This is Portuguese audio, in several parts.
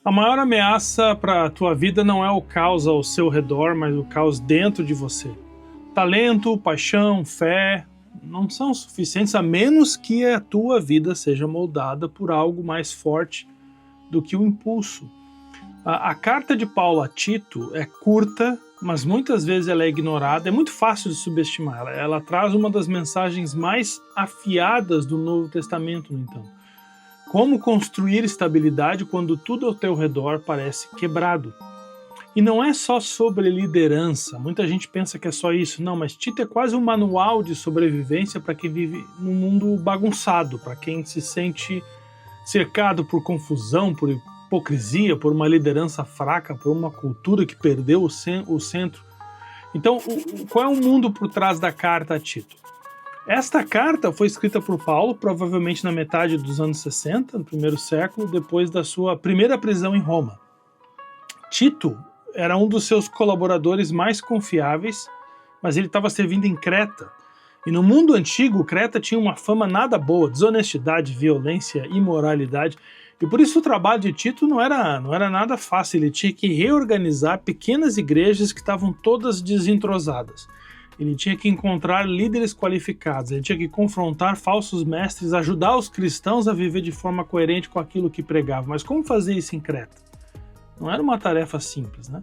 A maior ameaça para a tua vida não é o caos ao seu redor, mas o caos dentro de você. Talento, paixão, fé não são suficientes a menos que a tua vida seja moldada por algo mais forte do que o impulso. A carta de Paulo a Tito é curta, mas muitas vezes ela é ignorada. É muito fácil de subestimar. Ela traz uma das mensagens mais afiadas do Novo Testamento, no entanto. Como construir estabilidade quando tudo ao teu redor parece quebrado? E não é só sobre liderança. Muita gente pensa que é só isso. Não, mas Tito é quase um manual de sobrevivência para quem vive num mundo bagunçado, para quem se sente cercado por confusão, por hipocrisia, por uma liderança fraca, por uma cultura que perdeu o centro. Então, qual é o mundo por trás da carta a Tito? Esta carta foi escrita por Paulo, provavelmente na metade dos anos 60, no primeiro século, depois da sua primeira prisão em Roma. Tito era um dos seus colaboradores mais confiáveis, mas ele estava servindo em Creta. E no mundo antigo, Creta tinha uma fama nada boa, desonestidade, violência, imoralidade. E por isso o trabalho de Tito não era nada fácil. Ele tinha que reorganizar pequenas igrejas que estavam todas desentrosadas. Ele tinha que encontrar líderes qualificados, ele tinha que confrontar falsos mestres, ajudar os cristãos a viver de forma coerente com aquilo que pregavam. Mas como fazer isso em Creta? Não era uma tarefa simples, né?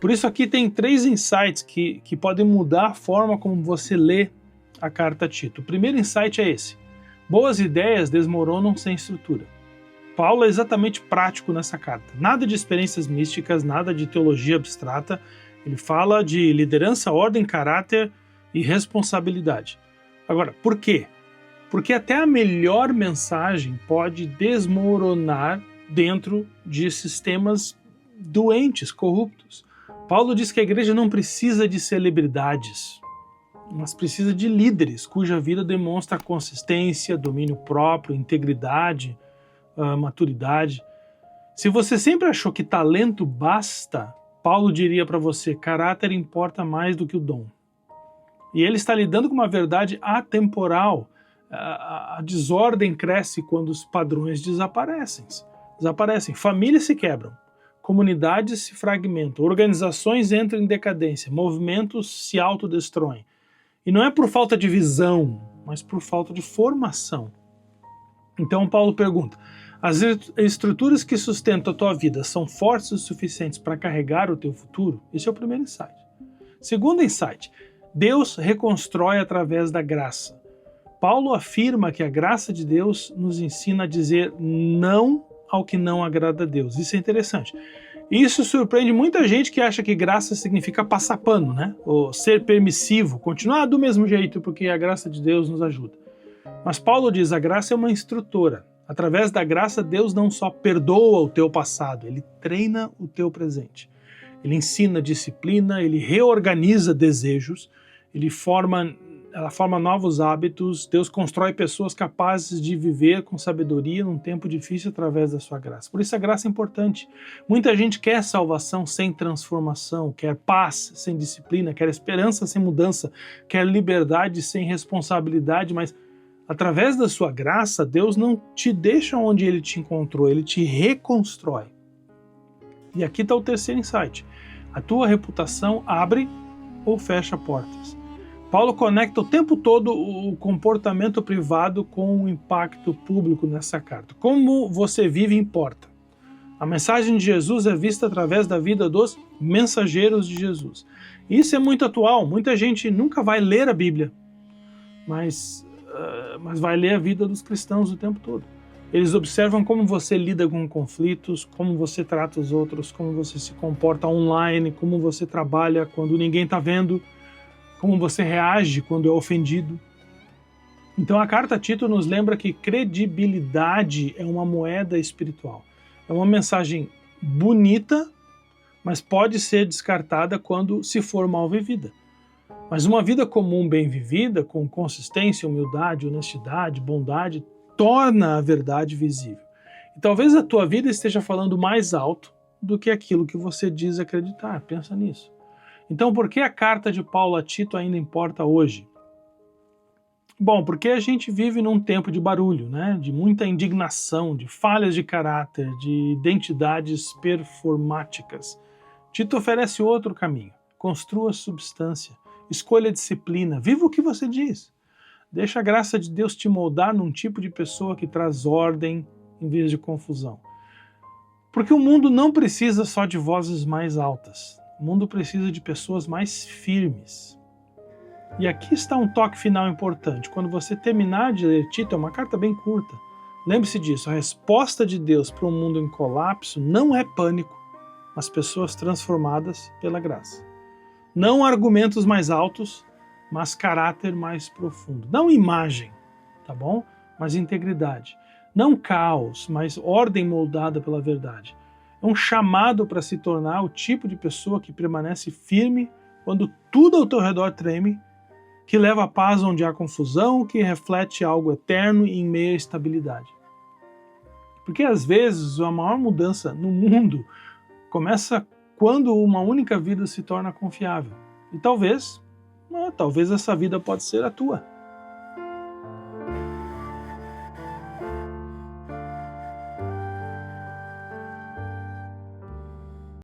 Por isso aqui tem 3 insights que podem mudar a forma como você lê a carta a Tito. O primeiro insight é esse: boas ideias desmoronam sem estrutura. Paulo é exatamente prático nessa carta. Nada de experiências místicas, nada de teologia abstrata. Ele fala de liderança, ordem, caráter e responsabilidade. Agora, por quê? Porque até a melhor mensagem pode desmoronar dentro de sistemas doentes, corruptos. Paulo diz que a igreja não precisa de celebridades, mas precisa de líderes cuja vida demonstra consistência, domínio próprio, integridade, maturidade. Se você sempre achou que talento basta, Paulo diria para você: caráter importa mais do que o dom. E ele está lidando com uma verdade atemporal. A desordem cresce quando os padrões desaparecem. Famílias se quebram, comunidades se fragmentam, organizações entram em decadência, movimentos se autodestroem. E não é por falta de visão, mas por falta de formação. Então Paulo pergunta: as estruturas que sustentam a tua vida são fortes o suficientes para carregar o teu futuro? Esse é o primeiro insight. Segundo insight: Deus reconstrói através da graça. Paulo afirma que a graça de Deus nos ensina a dizer não ao que não agrada a Deus. Isso é interessante. Isso surpreende muita gente que acha que graça significa passar pano, né? Ou ser permissivo, continuar do mesmo jeito porque a graça de Deus nos ajuda. Mas Paulo diz: a graça é uma instrutora. Através da graça, Deus não só perdoa o teu passado, ele treina o teu presente. Ele ensina disciplina, ele reorganiza desejos, ela forma novos hábitos. Deus constrói pessoas capazes de viver com sabedoria num tempo difícil através da sua graça. Por isso a graça é importante. Muita gente quer salvação sem transformação, quer paz sem disciplina, quer esperança sem mudança, quer liberdade sem responsabilidade, mas através da sua graça, Deus não te deixa onde ele te encontrou, ele te reconstrói. E aqui está o terceiro insight: a tua reputação abre ou fecha portas. Paulo conecta o tempo todo o comportamento privado com o impacto público nessa carta. Como você vive importa. A mensagem de Jesus é vista através da vida dos mensageiros de Jesus. Isso é muito atual. Muita gente nunca vai ler a Bíblia, mas vai ler a vida dos cristãos o tempo todo. Eles observam como você lida com conflitos, como você trata os outros, como você se comporta online, como você trabalha quando ninguém está vendo, como você reage quando é ofendido. Então a carta a Tito nos lembra que credibilidade é uma moeda espiritual. É uma mensagem bonita, mas pode ser descartada quando se for mal vivida. Mas uma vida comum bem vivida, com consistência, humildade, honestidade, bondade, torna a verdade visível. E talvez a tua vida esteja falando mais alto do que aquilo que você diz acreditar. Pensa nisso. Então, por que a carta de Paulo a Tito ainda importa hoje? Bom, porque a gente vive num tempo de barulho, né? De muita indignação, de falhas de caráter, de identidades performáticas. Tito oferece outro caminho. Construa substância, escolha disciplina, viva o que você diz. Deixa a graça de Deus te moldar num tipo de pessoa que traz ordem em vez de confusão. Porque o mundo não precisa só de vozes mais altas. O mundo precisa de pessoas mais firmes. E aqui está um toque final importante. Quando você terminar de ler Tito, é uma carta bem curta. Lembre-se disso, a resposta de Deus para um mundo em colapso não é pânico, mas pessoas transformadas pela graça. Não argumentos mais altos, mas caráter mais profundo. Não imagem, tá bom? Mas integridade. Não caos, mas ordem moldada pela verdade. É um chamado para se tornar o tipo de pessoa que permanece firme quando tudo ao teu redor treme, que leva a paz onde há confusão, que reflete algo eterno em meio à estabilidade. Porque às vezes a maior mudança no mundo começa quando uma única vida se torna confiável. E talvez essa vida pode ser a tua.